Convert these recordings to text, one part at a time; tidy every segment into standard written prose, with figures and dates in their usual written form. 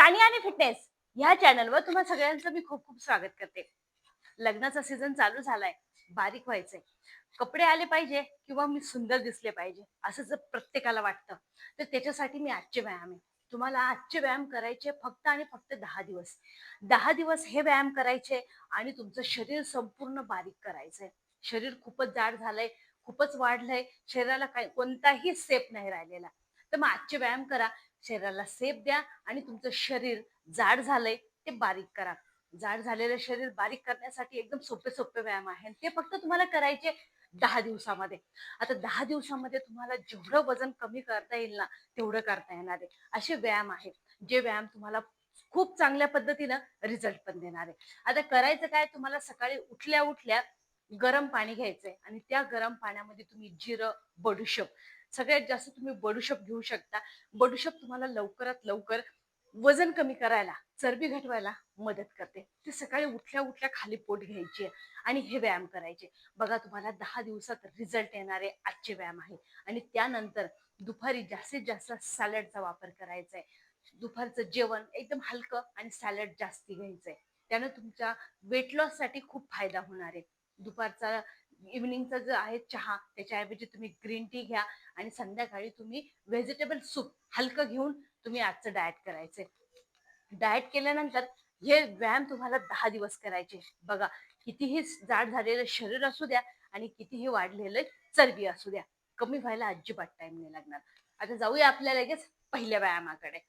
राणी आणि फिटनेस ह्या चॅनलवर तुम्हा सगळ्यांचं मी खूप खूप स्वागत करते. लग्नाचा सीझन चालू झालाय. बारीक व्हायचंय, कपडे आले पाहिजे किंवा मी सुंदर दिसले पाहिजे असं जर प्रत्येकाला वाटतं, तर त्याच्यासाठी मी आजचे व्यायाम आहे. तुम्हाला आजचे व्यायाम करायचे फक्त आणि फक्त 10 दिवस. 10 दिवस हे व्यायाम करायचे आणि तुमचं शरीर संपूर्ण बारीक करायचंय. शरीर खूपच जाड झालंय, खूपच वाढलंय, शरीराला काही कोणताही सेप नाही राहिलेला. तर मग आजचे व्यायाम करा, शरीराला सेप द्या आणि तुमचं शरीर जाड झालंय ते बारीक करा. जाड झालेलं शरीर बारीक करण्यासाठी एकदम सोपे सोपे व्यायाम आहे ते फक्त तुम्हाला करायचे 10 दिवसामध्ये. आता 10 दिवसामध्ये तुम्हाला जेवढं वजन कमी करता येईल ना तेवढं करता येणार आहे. असे व्यायाम आहेत जे व्यायाम तुम्हाला खूप चांगल्या पद्धतीनं रिझल्ट पण देणार आहे. आता करायचं काय, तुम्हाला सकाळी उठल्या उठल्या गरम पाणी घ्यायचंय आणि त्या गरम पाण्यामध्ये तुम्ही जिरं, बडीशोप, सगळ्यात जास्त तुम्ही बडीशोप घेऊ शकता. बडीशोप तुम्हाला लवकरात लवकर वजन कमी करायला, चरबी घटवायला मदत करते. ते सकाळी उठल्या उठल्या खाली पोट घ्यायची आणि हे व्यायाम करायचे. बघा तुम्हाला 10 दिवसात रिझल्ट येणारे आजचे व्यायाम आहे. आणि त्यानंतर दुपारी जास्तीत जास्त सॅलडचा वापर करायचा आहे. दुपारचं जेवण एकदम हलकं आणि सॅलड जास्ती घ्यायचंय. त्यानं तुमच्या वेट लॉस साठी खूप फायदा होणार आहे. दुपारचा इव्हिनिंगचा जो आहे चहा, त्याच्याऐवजी तुम्ही ग्रीन टी घ्या आणि संध्याकाळी तुम्ही व्हेजिटेबल सूप हलकं घेऊन तुम्ही आजचं डाएट करायचंय. डाएट केल्यानंतर हे व्यायाम तुम्हाला 10 दिवस करायचे. बघा, कितीही जाड झालेलं शरीर असू द्या आणि कितीही वाढलेलं चरबी असू द्या, कमी व्हायला अजिबात टाइम नाही लागणार. आता जाऊया आपल्या लगेच पहिल्या व्यायामाकडे.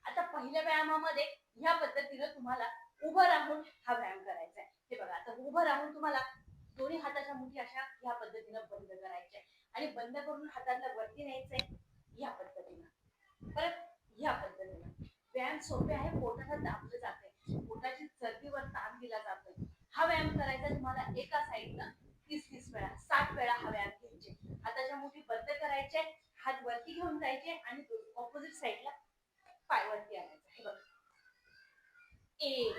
आता पहिल्या व्यायामामध्ये ह्या पद्धतीनं तुम्हाला उभं राहून हा व्यायाम करायचा आहे. हे बघा, आता उभं राहून तुम्हाला दोन्ही हाताच्या मुठी अशा ह्या पद्धतीनं बंद करायच्या आणि बंद करून हाताला वरती न्यायचंय ह्या पद्धतीनं, परत ह्या पद्धतीनं. व्यायाम सोपे आहे, पोटाला दाबलं जाते, पोटाची चरबीवर ताण दिला जातोय. हा व्यायाम करायचा तुम्हाला एका साईडनं 30-30 वेळा, 60 वेळा हा व्यायाम घ्यायचे. हाताच्या मुठी बंद करायचे, हात वरती घेऊन जायचे आणि ऑपोजिट साईडला पाय वरती आणायचा. हे बघा, 1,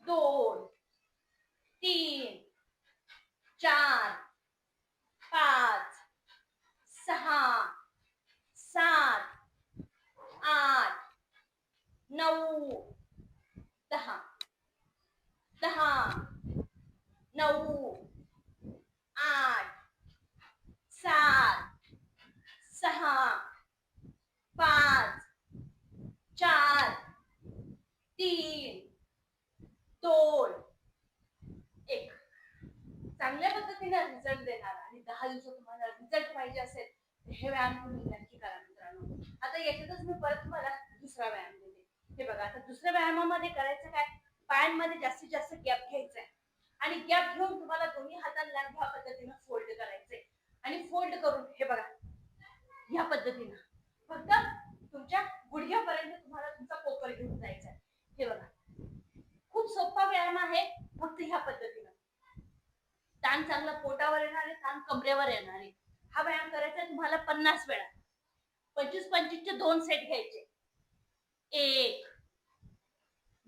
2, 3, 4, 5, 6, 7, 8, 9, 10, 10, 9, 8, 7, 6, 5, 4, 3, 2, 1. चांगल्या पद्धतीने रिझल्ट देणार आणि 10 दिवसात तुम्हाला रिझल्ट पाहिजे असेल तर हे व्यायाम तुम्ही नक्की करा मित्रांनो. आता याच्यातच मी परत तुम्हाला दुसरा व्यायाम देते. हे बघा, आता दुसऱ्या व्यायामामध्ये करायचं काय, पायांमध्ये जास्तीत जास्त गॅप घ्यायचा आहे आणि गॅप घेऊन तुम्हाला दोन्ही हातांना ह्या पद्धतीनं फोल्ड करायचंय आणि फोल्ड करून हे बघा ह्या पद्धतीनं फक्त तुमच्या गुडघ्यापर्यंत तुम्हाला तुमचा कोपर घेऊन जायचा आहे. हे बघा, खूप सोपा व्यायाम आहे, फक्त ह्या पद्धतीनं. ताण चांगला पोटावर येणार आहे, ताण कमरेवर येणार आहे. हा व्यायाम करायचा तुम्हाला 50 वेळा. 25-25 चे 2 सेट घ्यायचे. 1,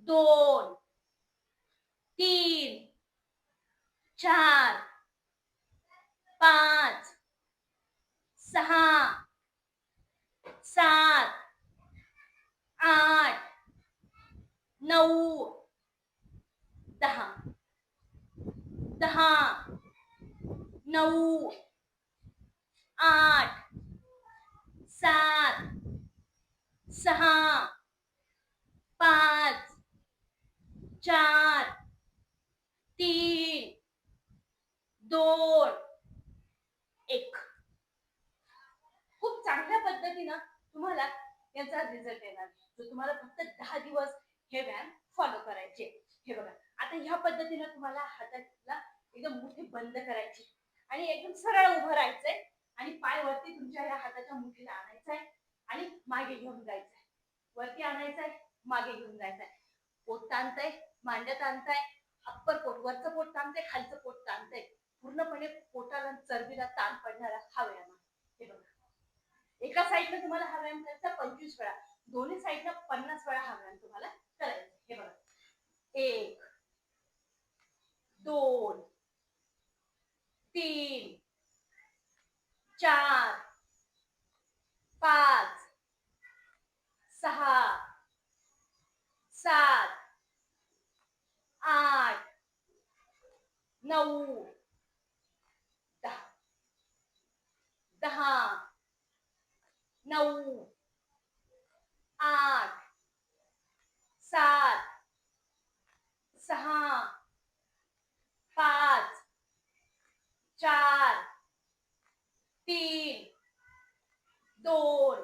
2, 3, 4, 5, 6, 7, 8, 9, 10, 10, 9, 8, 7, 6, 5, 4, 3, 2, 1. खूप चांगल्या पद्धतीनं तुम्हाला याचा रिझल्ट येणार. जो तुम्हाला फक्त 10 दिवस हे व्यायाम फॉलो करायचे. हे बघा, आता ह्या पद्धतीनं तुम्हाला हाताला एकदम मुठी बंद करायची आणि एकदम सरळ उभं राहायचंय आणि पाय वरती तुमच्या या हाताच्या मुठीला आणायचंय आणि मागे घेऊन जायचंय. वरती आणायचंय, मागे घेऊन जायचंय. पोट ताणतंय, मांड्या ताणताय, अप्पर पोट, वरचं पोट ताणतंय, खालचं पोट ताणतंय. पूर्णपणे पोटाला चरबीला ताण पडणारा हा व्यायाम आहे. हे बघा, एका साईडला तुम्हाला हा व्यायाम करायचा 25 वेळा, दोन्ही साईडला 50 वेळा हा व्यायाम तुम्हाला करायचा. हे बघा, 1, 2, 3, 4, 5, 6, 9 10 10 9 8 7 6 5 4 3 2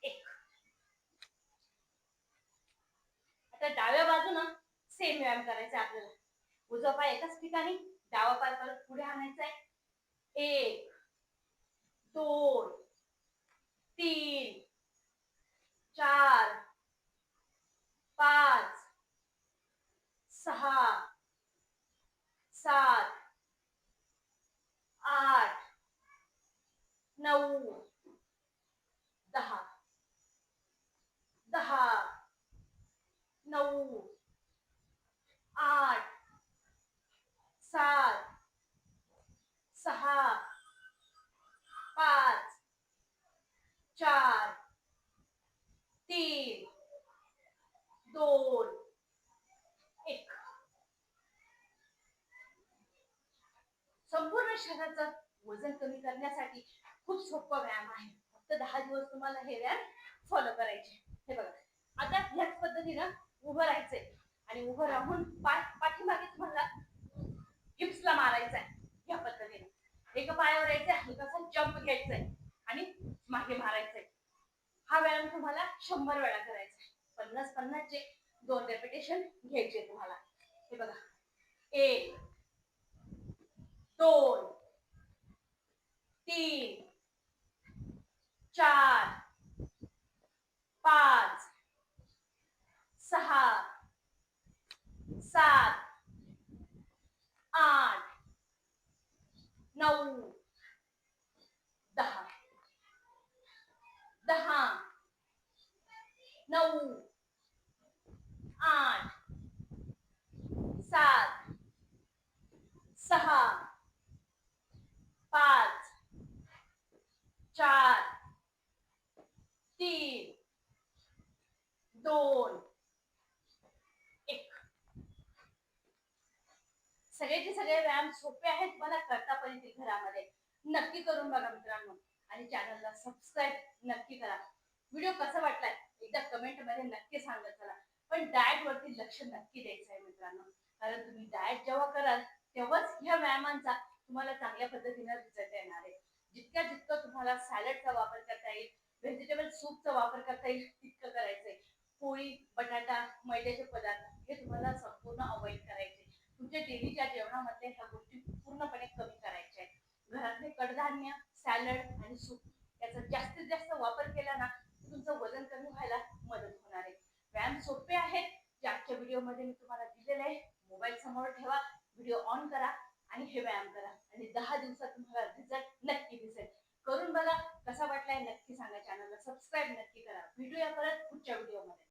1. आता डाव्या बाजूनं सेम व्यायाम करायचा आपल्याला. उजवा पाय एकाच ठिकाणी, डावा पाय परत पुढे आणायचा आहे. 1 2 3 4 5 6 7 8 9 10 10 9 8 7 6 5 4 3 2 1. संपूर्ण शरीराचं वजन कमी करण्यासाठी खूप सोपा व्यायाम आहे. फक्त 10 दिवस तुम्हाला हे व्यायाम फॉलो करायचे. हे बघा, आता ह्याच पद्धतीनं उभं राहायचंय आणि उभं राहून पाठीमागे तुम्हाला हिप्सला मारायचंय. या पद्धतीने एका पायावर यायचंय, हलकासा जंप घ्यायचाय आणि मागे मारायचंय. हा व्यायाम तुम्हाला 100 वेळा करायचा आहे. 50-50 चे 2 रेपिटेशन घ्यायचे तुम्हाला. हे बघा, 1 2 3 4 5 6 7 8 9 10 10 9 8 7 6 5 4 3 2 1. सगळेचे सगळे व्यायाम सोपे आहेत, मला करता पण येतील घरामध्ये. नक्की करून बघा मित्रांनो आणि चॅनलला सबस्क्राईब नक्की करा. व्हिडिओ कसा वाटलाय एकदा कमेंट मध्ये नक्की सांगत चला. पण डाएट वरती लक्ष नक्की द्यायचं आहे मित्रांनो, कारण तुम्ही डाएट जेव्हा कराल तेव्हाच ह्या व्यायामांचा तुम्हाला चांगल्या पद्धतीने रिझल्ट येणार आहे. जितकं तुम्हाला सॅलडचा वापर करता येईल, व्हेजिटेबल सूपचा वापर करता येईल तितकं करायचंय. पोळी, बटाटा, मैद्याचे पदार्थ हे तुम्हाला संपूर्ण अवॉइड करायचे. तुमच्या डेलीच्या जेवणामध्ये ह्या गोष्टी पूर्णपणे कमी करायच्या आहेत. घरातले कडधान्य, सॅलड आणि सूप याचा जास्तीत जास्त वापर केला ना, तुमचं वजन कमी व्हायला मदत होणार आहे. व्यायाम सोपे आहेत, जे आजच्या व्हिडिओमध्ये मी तुम्हाला दिलेले आहे. मोबाईल समोर ठेवा, व्हिडिओ ऑन करा आणि हे व्यायाम करा आणि 10 दिवसात तुम्हाला रिझल्ट नक्की दिसेल. करून बघा, कसा वाटलाय नक्की सांगा. चॅनलला सबस्क्राईब नक्की करा. भेटूया परत पुढच्या व्हिडिओमध्ये.